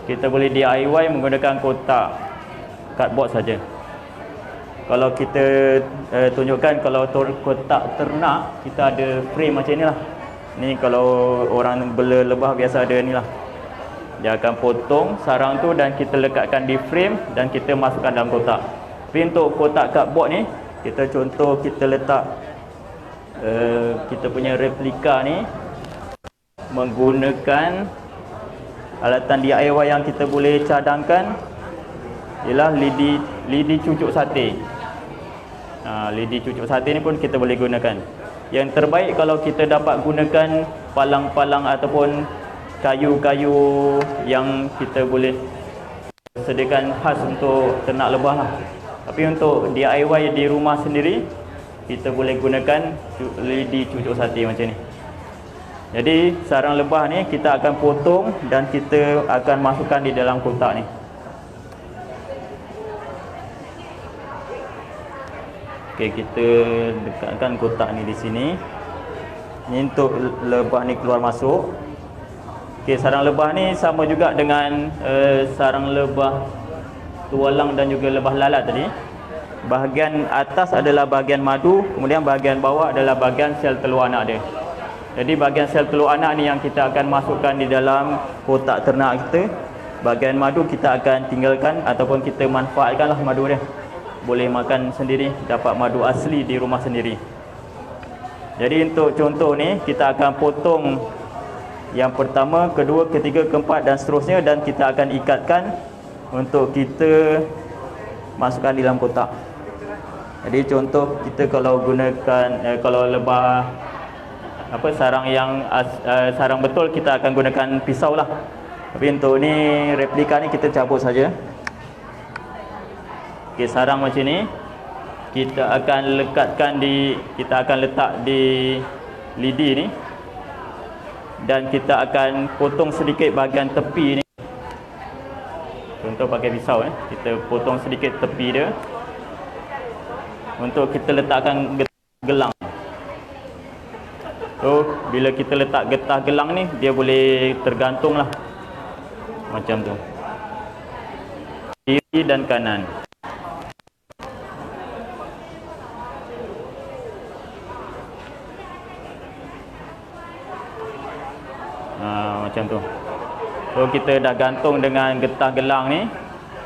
kita boleh DIY menggunakan kotak cardboard saja. Kalau kita tunjukkan, kalau kotak ternak kita ada frame macam ni lah. Ni kalau orang bela lebah biasa ada ni lah. Dia akan potong sarang tu dan kita lekatkan di frame dan kita masukkan dalam kotak. Tapi untuk kotak cardboard ni, kita contoh kita letak kita punya replika ni menggunakan alatan DIY yang kita boleh cadangkan, ialah lidi cucuk sate. Lidi cucuk sate ni pun kita boleh gunakan. Yang terbaik kalau kita dapat gunakan palang-palang ataupun kayu-kayu yang kita boleh sediakan khas untuk ternak lebah lah. Tapi untuk DIY di rumah sendiri, kita boleh gunakan lidi cucuk sate macam ni. Jadi sarang lebah ni kita akan potong dan kita akan masukkan di dalam kotak ni. Okey, kita dekatkan kotak ni di sini. Ni untuk lebah ni keluar masuk. Okey, sarang lebah ni sama juga dengan sarang lebah tualang dan juga lebah lalat tadi. Bahagian atas adalah bahagian madu, kemudian bahagian bawah adalah bahagian sel telur anak dia. Jadi bahagian sel telur anak ni yang kita akan masukkan di dalam kotak ternak kita. Bahagian madu kita akan tinggalkan ataupun kita manfaatkanlah madu dia. Boleh makan sendiri, dapat madu asli di rumah sendiri. Jadi untuk contoh ni kita akan potong yang pertama, kedua, ketiga, keempat dan seterusnya, dan kita akan ikatkan untuk kita masukkan di dalam kotak. Jadi contoh kita kalau gunakan kalau lebah sarang yang sarang betul, kita akan gunakan pisau lah. Tapi untuk ni replika ni kita cabut saja. Okey, sarang macam ni kita akan letak di lidi ni dan kita akan potong sedikit bahagian tepi ni. Contoh pakai pisau kita potong sedikit tepi dia untuk kita letakkan gelang. So bila kita letak getah gelang ni, dia boleh tergantung lah macam tu, kiri dan kanan. Macam tu. So kita dah gantung dengan getah gelang ni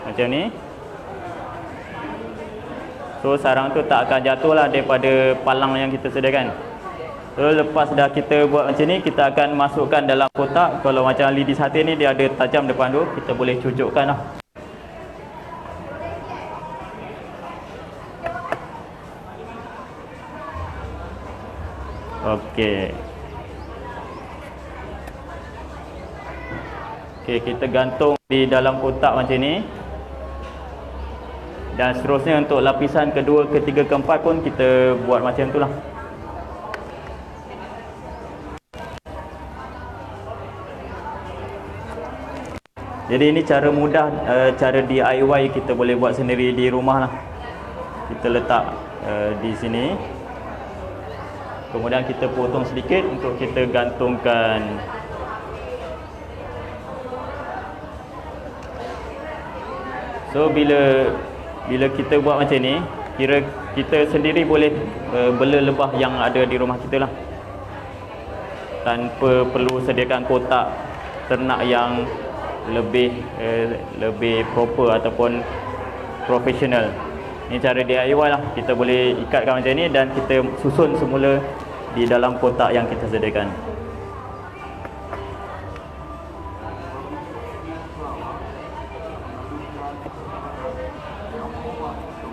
macam ni. So sarang tu tak akan jatuh lah daripada palang yang kita sediakan. So lepas dah kita buat macam ni, kita akan masukkan dalam kotak. Kalau macam lidi sate ni dia ada tajam depan tu, kita boleh cucukkan lah. Okey. Okey, kita gantung di dalam kotak macam ni. Dan seterusnya untuk lapisan kedua, ketiga, keempat pun kita buat macam tu lah. Jadi ini cara mudah, cara DIY kita boleh buat sendiri di rumah lah. Kita letak di sini. Kemudian kita potong sedikit untuk kita gantungkan. So bila kita buat macam ni, kira kita sendiri boleh bela lebah yang ada di rumah kita lah, tanpa perlu sediakan kotak ternak yang lebih proper ataupun profesional. Ini cara DIY lah. Kita boleh ikatkan macam ni dan kita susun semula di dalam kotak yang kita sediakan.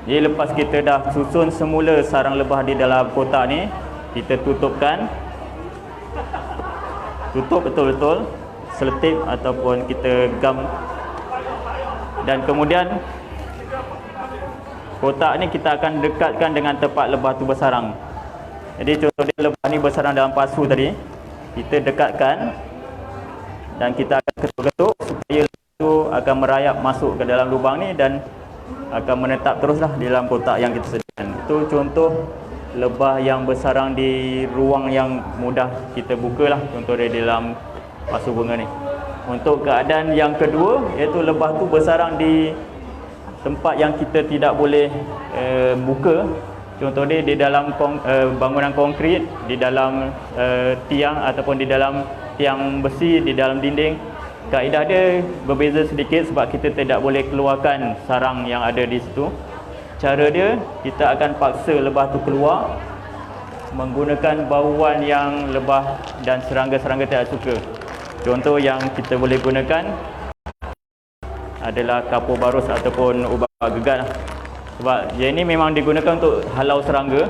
Jadi lepas kita dah susun semula sarang lebah di dalam kotak ni, kita tutupkan. Tutup betul-betul, selotip ataupun kita gam. Dan kemudian kotak ni kita akan dekatkan dengan tempat lebah tu bersarang. Jadi contoh dia lebah ni bersarang dalam pasu tadi, kita dekatkan dan kita akan ketuk-ketuk supaya lebah tu akan merayap masuk ke dalam lubang ni dan akan menetap teruslah di dalam kotak yang kita sediakan. Itu contoh lebah yang bersarang di ruang yang mudah kita bukalah, contoh dia di dalam pasu bunga ni. Untuk keadaan yang kedua, iaitu lebah tu bersarang di tempat yang kita tidak boleh buka. Contoh dia di dalam bangunan konkrit, di dalam tiang ataupun di dalam tiang besi, di dalam dinding. Kaedah dia berbeza sedikit sebab kita tidak boleh keluarkan sarang yang ada di situ. Cara dia, kita akan paksa lebah tu keluar menggunakan bauan yang lebah dan serangga-serangga tidak suka. Contoh yang kita boleh gunakan adalah kapur barus ataupun ubat gegar lah. Sebab yang ini memang digunakan untuk halau serangga.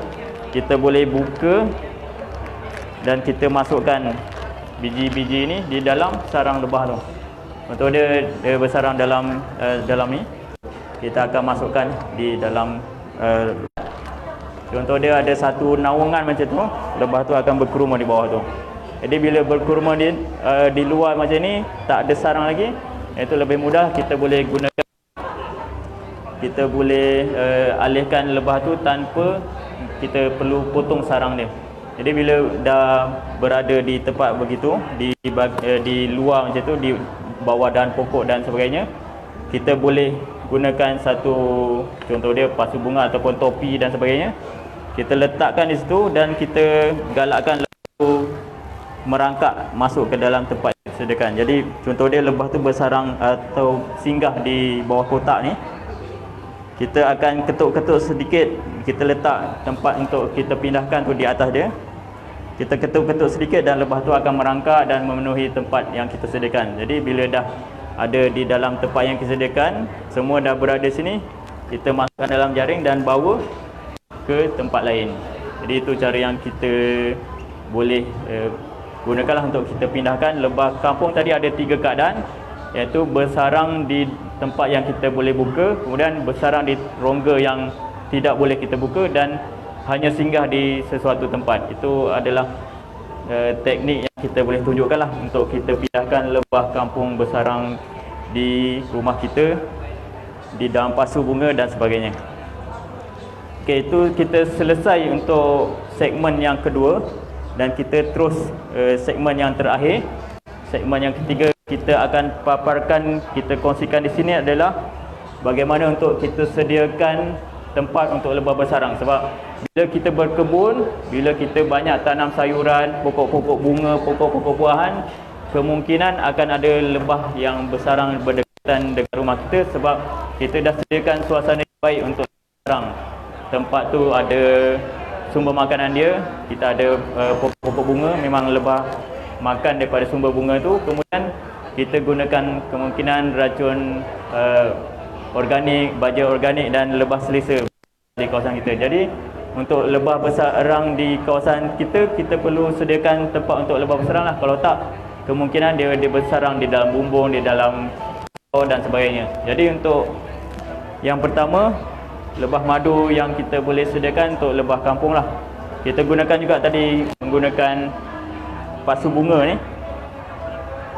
Kita boleh buka dan kita masukkan biji-biji ini di dalam sarang lebah tu. Contoh dia bersarang dalam ni. Kita akan masukkan di dalam contoh dia ada satu naungan macam tu, lebah tu akan berkerumun di bawah tu. Jadi bila berkerumun di luar macam ni, tak ada sarang lagi, itu lebih mudah kita boleh gunakan. Kita boleh alihkan lebah tu tanpa kita perlu potong sarang dia. Jadi bila dah berada di tempat begitu, di luar macam tu, di bawah dahan pokok dan sebagainya, kita boleh gunakan satu, contoh dia pasu bunga ataupun topi dan sebagainya. Kita letakkan di situ dan kita galakkan lebah tu merangkak masuk ke dalam tempat yang disediakan. Jadi contoh dia lebah tu bersarang atau singgah di bawah kotak ni. Kita akan ketuk-ketuk sedikit, kita letak tempat untuk kita pindahkan tu di atas dia. Kita ketuk-ketuk sedikit dan lebah tu akan merangkak dan memenuhi tempat yang kita sediakan. Jadi bila dah ada di dalam tempat yang kita sediakan, semua dah berada sini, kita masukkan dalam jaring dan bawa ke tempat lain. Jadi itu cara yang kita boleh gunakanlah untuk kita pindahkan. Lebah kampung tadi ada 3 keadaan, iaitu bersarang di tempat yang kita boleh buka, kemudian bersarang di rongga yang tidak boleh kita buka, dan hanya singgah di sesuatu tempat. Itu adalah teknik yang kita boleh tunjukkanlah untuk kita pindahkan lebah kampung bersarang di rumah kita, di dalam pasu bunga dan sebagainya. Okey, itu kita selesai untuk segmen yang kedua dan kita terus segmen yang terakhir. Segmen yang ketiga kita akan paparkan, kita kongsikan di sini adalah bagaimana untuk kita sediakan tempat untuk lebah bersarang. Sebab bila kita berkebun, bila kita banyak tanam sayuran, pokok-pokok bunga, pokok-pokok buahan, kemungkinan akan ada lebah yang bersarang berdekatan dengan rumah kita sebab kita dah sediakan suasana yang baik untuk bersarang. Tempat tu ada sumber makanan dia, kita ada pokok-pokok bunga, memang lebah makan daripada sumber bunga tu. Kemudian kita gunakan kemungkinan racun organik, baja organik dan lebah selesa di kawasan kita. Jadi untuk lebah bersarang di kawasan kita, kita perlu sediakan tempat untuk lebah bersarang lah. Kalau tak, kemungkinan dia bersarang di dalam bumbung, di dalam dan sebagainya. Jadi untuk yang pertama, lebah madu yang kita boleh sediakan untuk lebah kampung lah. Kita gunakan juga tadi menggunakan pasu bunga ni,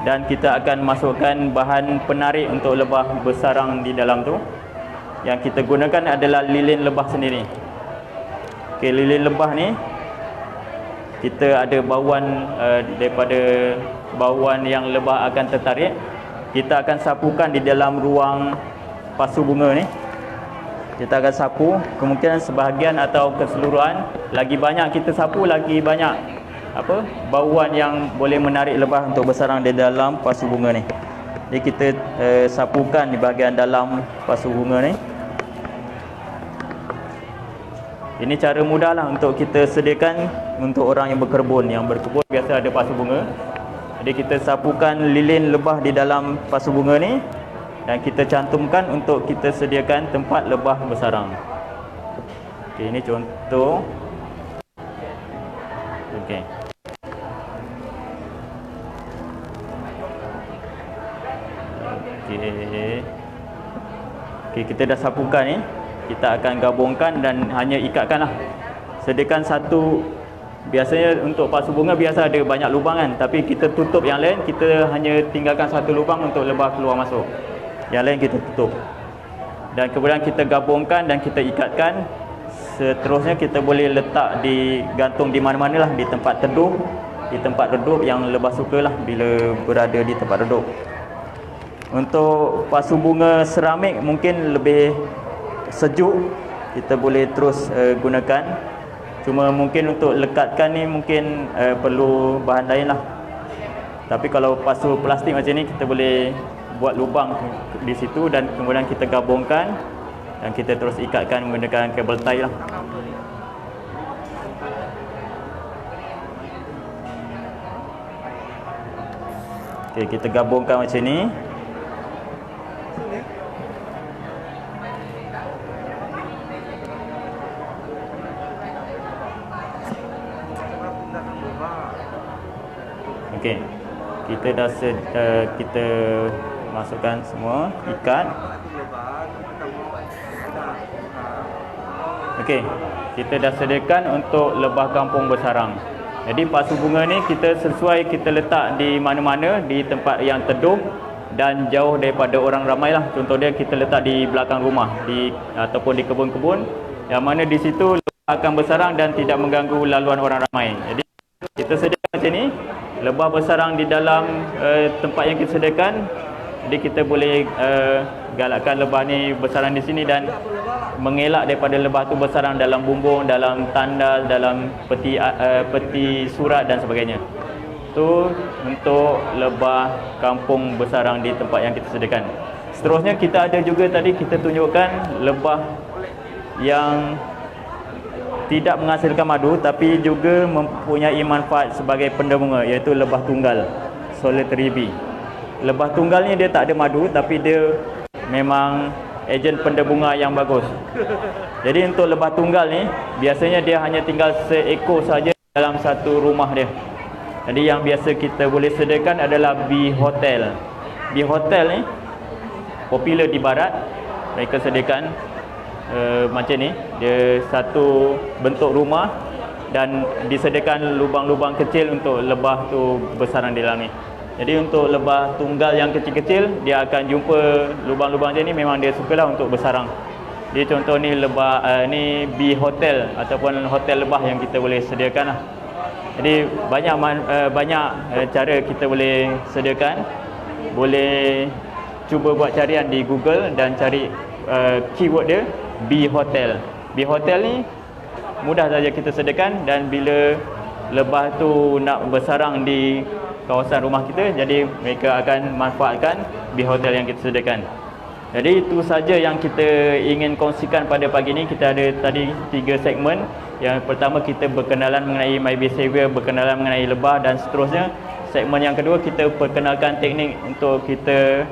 dan kita akan masukkan bahan penarik untuk lebah bersarang di dalam tu. Yang kita gunakan adalah lilin lebah sendiri. Okey, lilin lebah ni kita ada bauan daripada bauan yang lebah akan tertarik. Kita akan sapukan di dalam ruang pasu bunga ni. Kita akan sapu, kemungkinan sebahagian atau keseluruhan. Lagi banyak kita sapu, lagi banyak bauan yang boleh menarik lebah untuk bersarang di dalam pasu bunga ni. Jadi kita sapukan di bahagian dalam pasu bunga ni. Ini cara mudah lah untuk kita sediakan untuk orang yang berkebun. Yang berkebun biasa ada pasu bunga. Jadi kita sapukan lilin lebah di dalam pasu bunga ni dan kita cantumkan untuk kita sediakan tempat lebah bersarang. Okey, ini contoh. Okey. Okey. Okey, kita dah sapukan ni. Kita akan gabungkan dan hanya ikatkanlah. Sediakan satu. Biasanya untuk pasu bunga biasa ada banyak lubang kan, tapi kita tutup yang lain, kita hanya tinggalkan satu lubang untuk lebah keluar masuk. Yang lain kita tutup. Dan kemudian kita gabungkan dan kita ikatkan. Seterusnya kita boleh letak gantung di mana-mana lah, di tempat teduh, di tempat redup yang lebah sukalah bila berada di tempat redup. Untuk pasu bunga seramik mungkin lebih sejuk, kita boleh terus gunakan. Cuma mungkin untuk lekatkan ni mungkin perlu bahan lain lah. Tapi kalau pasu plastik macam ni, kita boleh buat lubang di situ dan kemudian kita gabungkan dan kita terus ikatkan menggunakan kabel tie lah. Okay, kita gabungkan macam ni. Okey. Kita dah kita masukkan semua, ikat. Okey. Kita dah sediakan untuk lebah kampung bersarang. Jadi pasu bunga ni kita sesuai kita letak di mana-mana, di tempat yang teduh dan jauh daripada orang ramai lah. Contoh dia kita letak di belakang rumah, ataupun di kebun-kebun yang mana di situ lebah akan bersarang dan tidak mengganggu laluan orang ramai. Jadi kita sediakan macam ni. Lebah bersarang di dalam tempat yang kita sediakan. Jadi kita boleh galakkan lebah ni bersarang di sini dan mengelak daripada lebah tu bersarang dalam bumbung, dalam tandas, dalam peti surat dan sebagainya. Itu untuk lebah kampung bersarang di tempat yang kita sediakan. Seterusnya kita ada juga tadi kita tunjukkan lebah yang tidak menghasilkan madu tapi juga mempunyai manfaat sebagai penda bunga, iaitu lebah tunggal, solitary bee. Lebah tunggal ni dia tak ada madu tapi dia memang ejen penda bunga yang bagus. Jadi untuk lebah tunggal ni biasanya dia hanya tinggal seekor saja dalam satu rumah dia. Jadi yang biasa kita boleh sediakan adalah bee hotel. Bee hotel ni popular di barat. Mereka sediakan macam ni, dia satu bentuk rumah dan disediakan lubang-lubang kecil untuk lebah tu bersarang di dalam ni. Jadi untuk lebah tunggal yang kecil-kecil, dia akan jumpa lubang-lubang macam ni, memang dia sukalah untuk bersarang. Jadi contoh ni lebah ni bee hotel ataupun hotel lebah yang kita boleh sediakan lah. Jadi banyak cara kita boleh sediakan. Boleh cuba buat carian di Google dan cari keyword dia bee hotel. Bee hotel ni mudah saja kita sediakan dan bila lebah tu nak bersarang di kawasan rumah kita, jadi mereka akan manfaatkan bee hotel yang kita sediakan. Jadi itu saja yang kita ingin kongsikan pada pagi ini. Kita ada tadi 3 segmen. Yang pertama kita berkenalan mengenai My Behaviour, berkenalan mengenai lebah dan seterusnya. Segmen yang kedua kita perkenalkan teknik untuk kita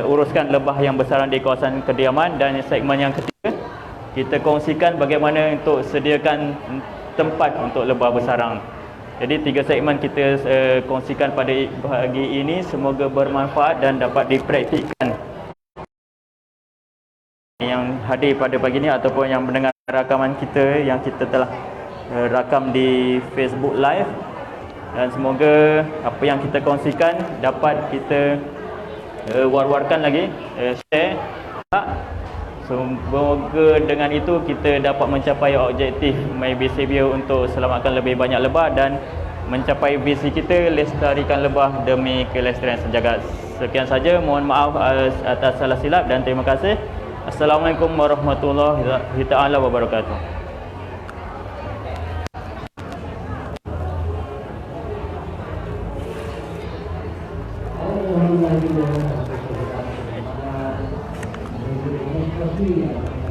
uruskan lebah yang bersarang di kawasan kediaman, dan segmen yang ketiga kita kongsikan bagaimana untuk sediakan tempat untuk lebah bersarang. Jadi 3 segmen kita kongsikan pada pagi ini, semoga bermanfaat dan dapat dipraktikkan. Yang hadir pada pagi ini ataupun yang mendengar rakaman kita yang kita telah rakam di Facebook Live, dan semoga apa yang kita kongsikan dapat kita war-warkan lagi, share. Semoga dengan itu kita dapat mencapai objektif My Behaviour untuk selamatkan lebih banyak lebah dan mencapai visi kita lestarikan lebah demi kelestarian sejagat. Sekian saja, mohon maaf atas salah silap dan terima kasih. Assalamualaikum warahmatullahi wabarakatuh.